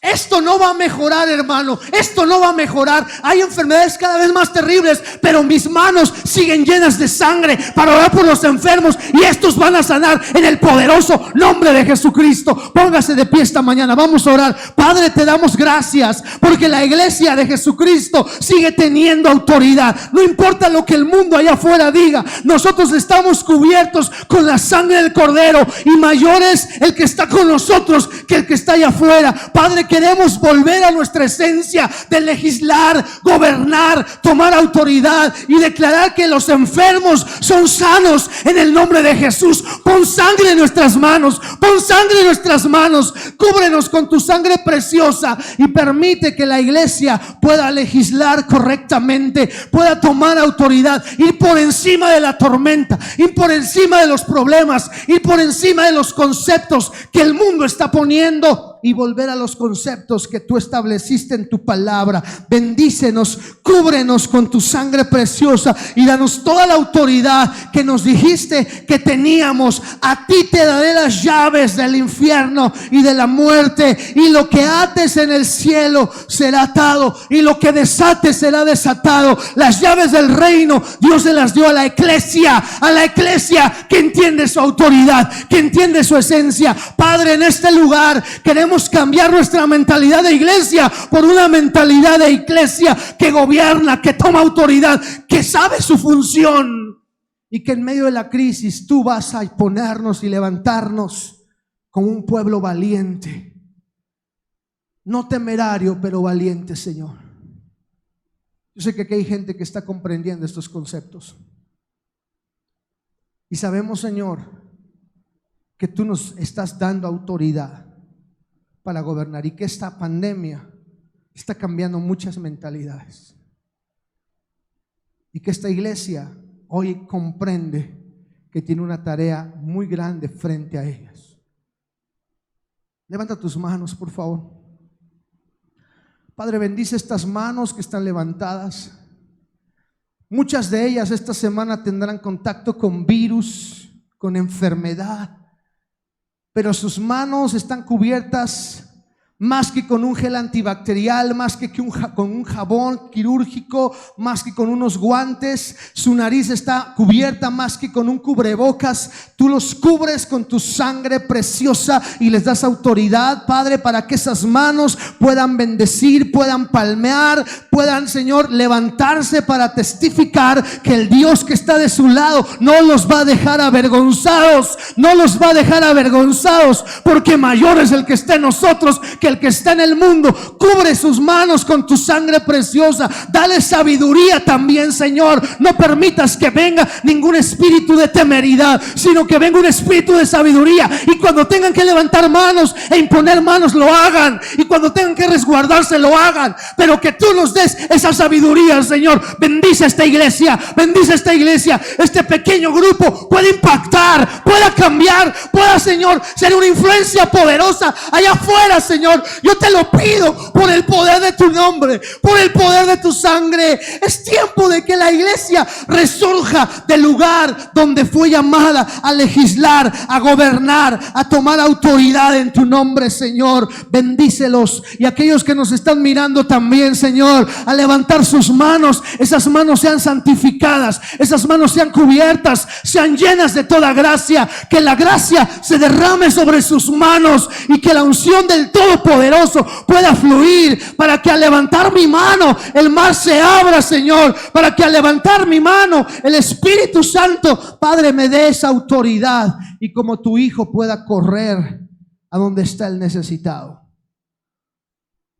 Esto no va a mejorar, hermano. Esto no va a mejorar. Hay enfermedades cada vez más terribles, pero mis manos siguen llenas de sangre para orar por los enfermos, y estos van a sanar en el poderoso nombre de Jesucristo. Póngase de pie esta mañana. Vamos a orar. Padre, te damos gracias porque la iglesia de Jesucristo sigue teniendo autoridad. No importa lo que el mundo allá afuera diga, nosotros estamos cubiertos con la sangre del Cordero, y mayor es el que está con nosotros que el que está allá afuera. Padre, queremos volver a nuestra esencia de legislar, gobernar, tomar autoridad y declarar que los enfermos son sanos en el nombre de Jesús. Pon sangre en nuestras manos, pon sangre en nuestras manos, cúbrenos con tu sangre preciosa y permite que la iglesia pueda legislar correctamente, pueda tomar autoridad, ir por encima de la tormenta, ir por encima de los problemas, ir por encima de los conceptos que el mundo está poniendo, y volver a los conceptos que tú estableciste en tu palabra. Bendícenos, cúbrenos con tu sangre preciosa y danos toda la autoridad que nos dijiste que teníamos. A ti te daré las llaves del infierno y de la muerte, y lo que ates en el cielo será atado, y lo que desates será desatado. Las llaves del reino Dios se las dio a la iglesia que entiende su autoridad, que entiende su esencia. Padre, en este lugar queremos cambiar nuestra mentalidad de iglesia por una mentalidad de iglesia que gobierna, que toma autoridad, que sabe su función, y que en medio de la crisis tú vas a ponernos y levantarnos como un pueblo valiente, no temerario, pero valiente, Señor. Yo sé que aquí hay gente que está comprendiendo estos conceptos, y sabemos, Señor, que tú nos estás dando autoridad para gobernar, y que esta pandemia está cambiando muchas mentalidades, y que esta iglesia hoy comprende que tiene una tarea muy grande frente a ellas. Levanta tus manos, por favor. Padre, bendice estas manos que están levantadas. Muchas de ellas esta semana tendrán contacto con virus, con enfermedad, pero sus manos están cubiertas más que con un gel antibacterial, más que con un jabón quirúrgico, más que con unos guantes. Su nariz está cubierta más que con un cubrebocas. Tú los cubres con tu sangre preciosa y les das autoridad, Padre, para que esas manos puedan bendecir, puedan palmear, puedan, Señor, levantarse para testificar que el Dios que está de su lado no los va a dejar avergonzados, no los va a dejar avergonzados, porque mayor es el que está en nosotros que el que está en el mundo. Cubre sus manos con tu sangre preciosa. Dale sabiduría también, Señor. No permitas que venga ningún espíritu de temeridad, sino que venga un espíritu de sabiduría, y cuando tengan que levantar manos e imponer manos, lo hagan, y cuando tengan que resguardarse, lo hagan, pero que tú nos des esa sabiduría, Señor. Bendice esta iglesia, bendice esta iglesia. Este pequeño grupo puede impactar, pueda cambiar, pueda, Señor, ser una influencia poderosa allá afuera, Señor. Yo te lo pido por el poder de tu nombre, por el poder de tu sangre. Es tiempo de que la iglesia resurja del lugar donde fue llamada a legislar, a gobernar, a tomar autoridad en tu nombre, Señor. Bendícelos, y aquellos que nos están mirando también, Señor, a levantar sus manos, esas manos sean santificadas, esas manos sean cubiertas, sean llenas de toda gracia, que la gracia se derrame sobre sus manos, y que la unción del Todopoderoso pueda fluir, para que al levantar mi mano el mar se abra, Señor, para que al levantar mi mano el Espíritu Santo, Padre, me dé esa autoridad, y como tu hijo pueda correr a donde está el necesitado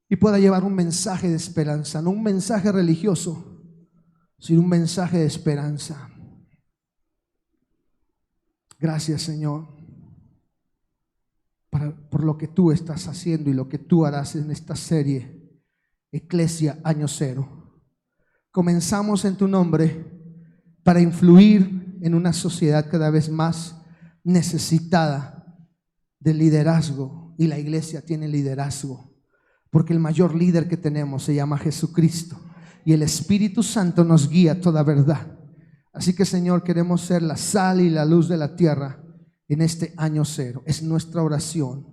y pueda llevar un mensaje de esperanza, no un mensaje religioso, sino un mensaje de esperanza. Gracias, Señor, por lo que tú estás haciendo y lo que tú harás en esta serie Eclesia Año Cero. Comenzamos en tu nombre para influir en una sociedad cada vez más necesitada de liderazgo, y la iglesia tiene liderazgo, porque el mayor líder que tenemos se llama Jesucristo, y el Espíritu Santo nos guía a toda verdad. Así que, Señor, queremos ser la sal y la luz de la tierra en este año cero. Es nuestra oración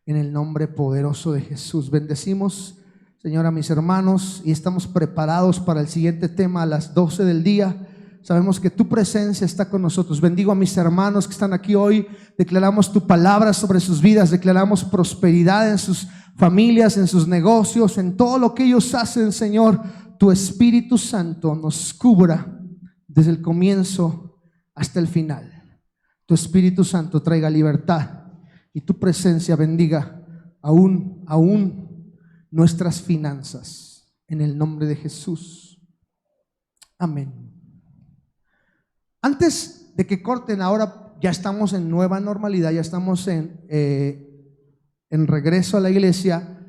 en el nombre poderoso de Jesús. Bendecimos, Señor, a mis hermanos, y estamos preparados para el siguiente tema a las 12 del día. Sabemos que tu presencia está con nosotros. Bendigo a mis hermanos que están aquí hoy. Declaramos tu palabra sobre sus vidas. Declaramos prosperidad en sus familias, en sus negocios, en todo lo que ellos hacen, Señor. Tu Espíritu Santo nos cubra desde el comienzo hasta el final. Tu Espíritu Santo traiga libertad, y tu presencia bendiga aún nuestras finanzas, en el nombre de Jesús. Amén. Antes de que corten, ahora ya estamos en nueva normalidad, ya estamos en regreso a la iglesia.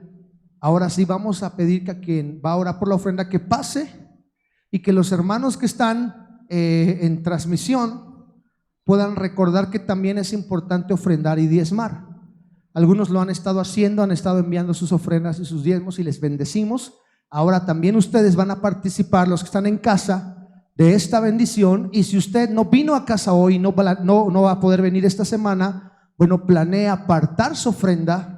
Ahora sí vamos a pedir que a quien va a orar por la ofrenda que pase, y que los hermanos que están en transmisión puedan recordar que también es importante ofrendar y diezmar. Algunos lo han estado haciendo, han estado enviando sus ofrendas y sus diezmos, y les bendecimos. Ahora también ustedes van a participar, los que están en casa, de esta bendición. Y si usted no vino a casa hoy, no va a poder venir esta semana, bueno, planea apartar su ofrenda,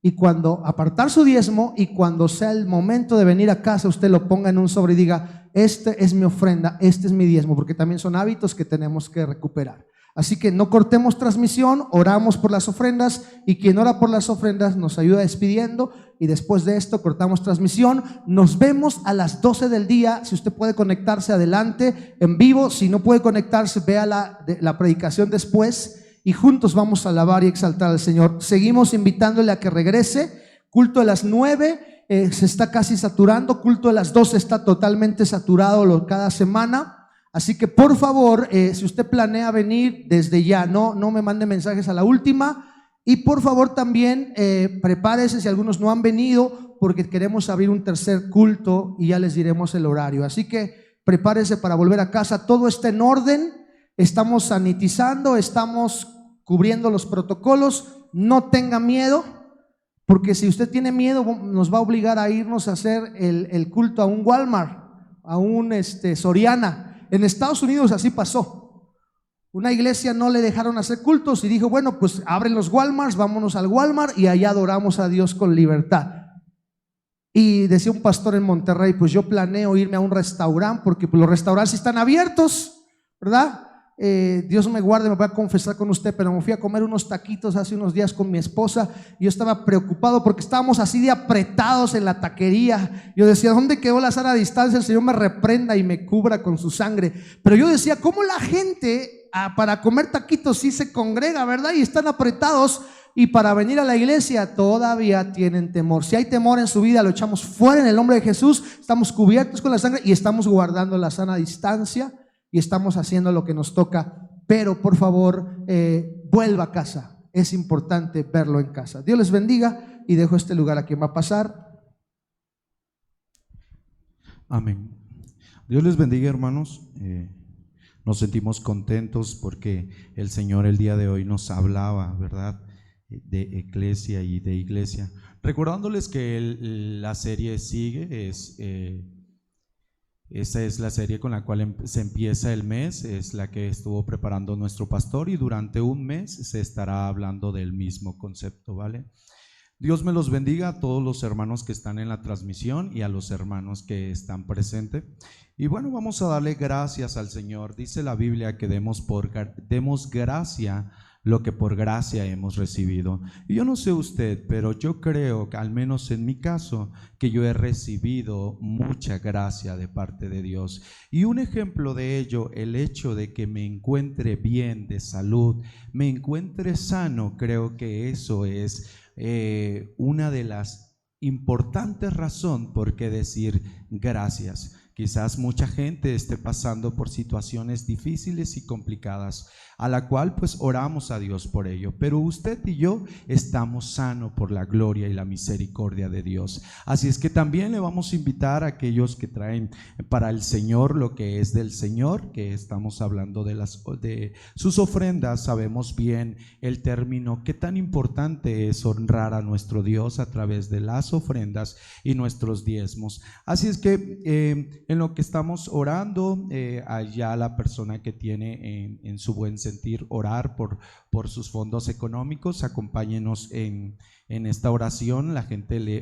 y cuando apartar su diezmo, y cuando sea el momento de venir a casa, usted lo ponga en un sobre y diga: este es mi ofrenda, este es mi diezmo, porque también son hábitos que tenemos que recuperar. Así que no cortemos transmisión, oramos por las ofrendas, y quien ora por las ofrendas nos ayuda despidiendo, y después de esto cortamos transmisión. Nos vemos a las 12 del día. Si usted puede conectarse, adelante en vivo. Si no puede conectarse, vea la predicación después, y juntos vamos a alabar y exaltar al Señor. Seguimos invitándole a que regrese. Culto de las 9 se está casi saturando. Culto de las 12 está totalmente saturado cada semana. Así que por favor, si usted planea venir desde ya, no me mande mensajes a la última. Y por favor también prepárese si algunos no han venido, porque queremos abrir un tercer culto y ya les diremos el horario. Así que prepárese para volver a casa. Todo está en orden, estamos sanitizando, estamos cubriendo los protocolos. No tenga miedo, porque si usted tiene miedo nos va a obligar a irnos a hacer el culto a un Walmart, a un Soriana. En Estados Unidos así pasó. Una iglesia no le dejaron hacer cultos y dijo: bueno, pues abren los Walmarts, vámonos al Walmart y allá adoramos a Dios con libertad. Y decía un pastor en Monterrey: pues yo planeo irme a un restaurante, porque los restaurantes están abiertos, ¿verdad? Dios me guarde, me voy a confesar con usted, pero me fui a comer unos taquitos hace unos días con mi esposa, y yo estaba preocupado porque estábamos así de apretados en la taquería. Yo decía: ¿dónde quedó la sana distancia? El Señor me reprenda y me cubra con su sangre. Pero yo decía: ¿cómo la gente para comer taquitos sí se congrega, verdad? Y están apretados, y para venir a la iglesia todavía tienen temor. Si hay temor en su vida, lo echamos fuera en el nombre de Jesús. Estamos cubiertos con la sangre y estamos guardando la sana distancia, y estamos haciendo lo que nos toca. Pero por favor, vuelva a casa. Es importante verlo en casa. Dios les bendiga, y dejo este lugar a quien va a pasar. Amén. Dios les bendiga, hermanos. Nos sentimos contentos porque el Señor el día de hoy nos hablaba, ¿verdad?, de eclesia y de iglesia. Recordándoles que la serie sigue, esa es la serie con la cual se empieza el mes, es la que estuvo preparando nuestro pastor, y durante un mes se estará hablando del mismo concepto, ¿vale? Dios me los bendiga a todos los hermanos que están en la transmisión y a los hermanos que están presentes. Y bueno, vamos a darle gracias al Señor. Dice la Biblia que demos gracia lo que por gracia hemos recibido. Y yo no sé usted, pero yo creo que al menos en mi caso, que yo he recibido mucha gracia de parte de Dios. Y un ejemplo de ello, el hecho de que me encuentre bien de salud, me encuentre sano, creo que eso es una de las importantes razones por qué decir gracias. quizás mucha gente esté pasando por situaciones difíciles y complicadas, a la cual pues oramos a Dios por ello, pero usted y yo estamos sanos por la gloria y la misericordia de Dios. Así es que también le vamos a invitar a aquellos que traen para el Señor lo que es del Señor, que estamos hablando de sus ofrendas. Sabemos bien el término, qué tan importante es honrar a nuestro Dios a través de las ofrendas y nuestros diezmos. Así es que en lo que estamos orando, allá la persona que tiene en su buen sentir orar por sus fondos económicos, acompáñenos en esta oración.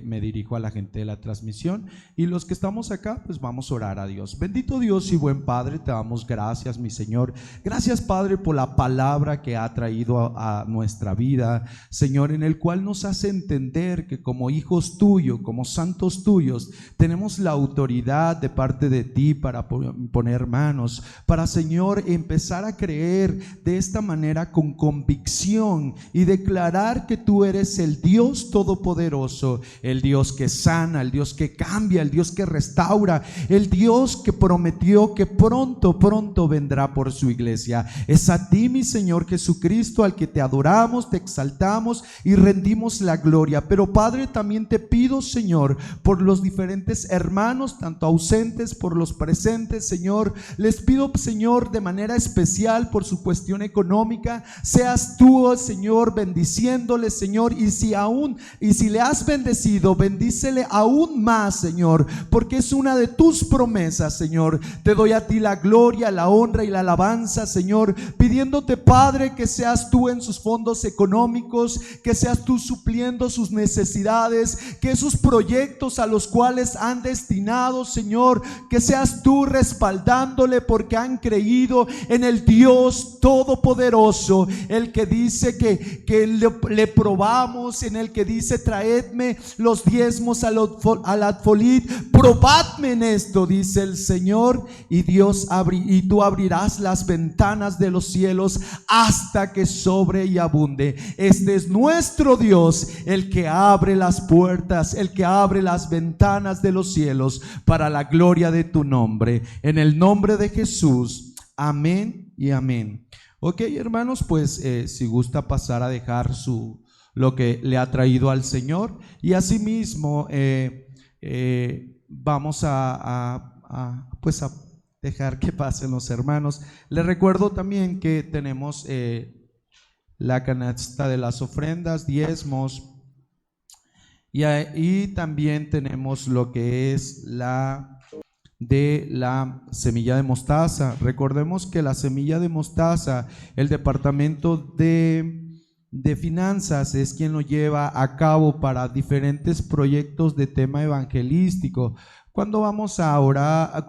Me dirijo a la gente de la transmisión, y los que estamos acá pues vamos a orar a Dios. Bendito Dios y buen Padre, te damos gracias, mi Señor. Gracias, Padre, por la palabra que ha traído a nuestra vida, Señor, en el cual nos hace entender que como hijos tuyos, como santos tuyos, tenemos la autoridad de parte de ti para poner manos, para, Señor, empezar a creer de esta manera con convicción y declarar que tú eres el Dios todopoderoso, el Dios que sana, el Dios que cambia, el Dios que restaura, el Dios que prometió que pronto vendrá por su iglesia. Es a ti, mi Señor Jesucristo, al que te adoramos, te exaltamos y rendimos la gloria. Pero, Padre, también te pido, Señor, por los diferentes hermanos, tanto ausentes, por los presentes, Señor. Les pido, Señor, de manera especial por su cuestión económica, seas tú, Señor, bendiciéndoles, Señor, y si le has bendecido, bendícele aún más, Señor, porque es una de tus promesas, Señor. Te doy a ti la gloria, la honra y la alabanza, Señor, pidiéndote, Padre, que seas tú en sus fondos económicos, que seas tú supliendo sus necesidades, que esos proyectos a los cuales han destinado, Señor, que seas tú respaldándole, porque han creído en el Dios todopoderoso, el que dice que le probamos, en el que dice: traedme los diezmos al alfolí, probadme en esto, dice el Señor, y y tú abrirás las ventanas de los cielos hasta que sobre y abunde. Este es nuestro Dios, el que abre las puertas, el que abre las ventanas de los cielos para la gloria de tu nombre. En el nombre de Jesús, amén y amén. Ok, hermanos, pues si gusta pasar a dejar lo que le ha traído al Señor, y asimismo vamos a dejar que pasen los hermanos. Les recuerdo también que tenemos la canasta de las ofrendas, diezmos, y también tenemos lo que es la semilla de mostaza. Recordemos que la semilla de mostaza, el departamento de finanzas es quien lo lleva a cabo para diferentes proyectos de tema evangelístico. Cuando vamos a orar,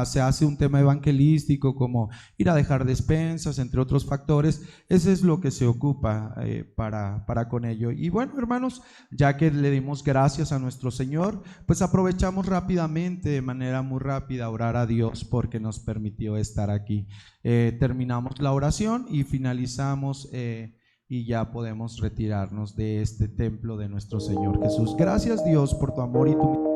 se hace un tema evangelístico como ir a dejar despensas, entre otros factores, ese es lo que se ocupa para con ello. Y bueno, hermanos, ya que le dimos gracias a nuestro Señor, pues aprovechamos rápidamente, de manera muy rápida, a orar a Dios porque nos permitió estar aquí. Terminamos la oración y finalizamos y ya podemos retirarnos de este templo de nuestro Señor Jesús. Gracias, Dios, por tu amor y tu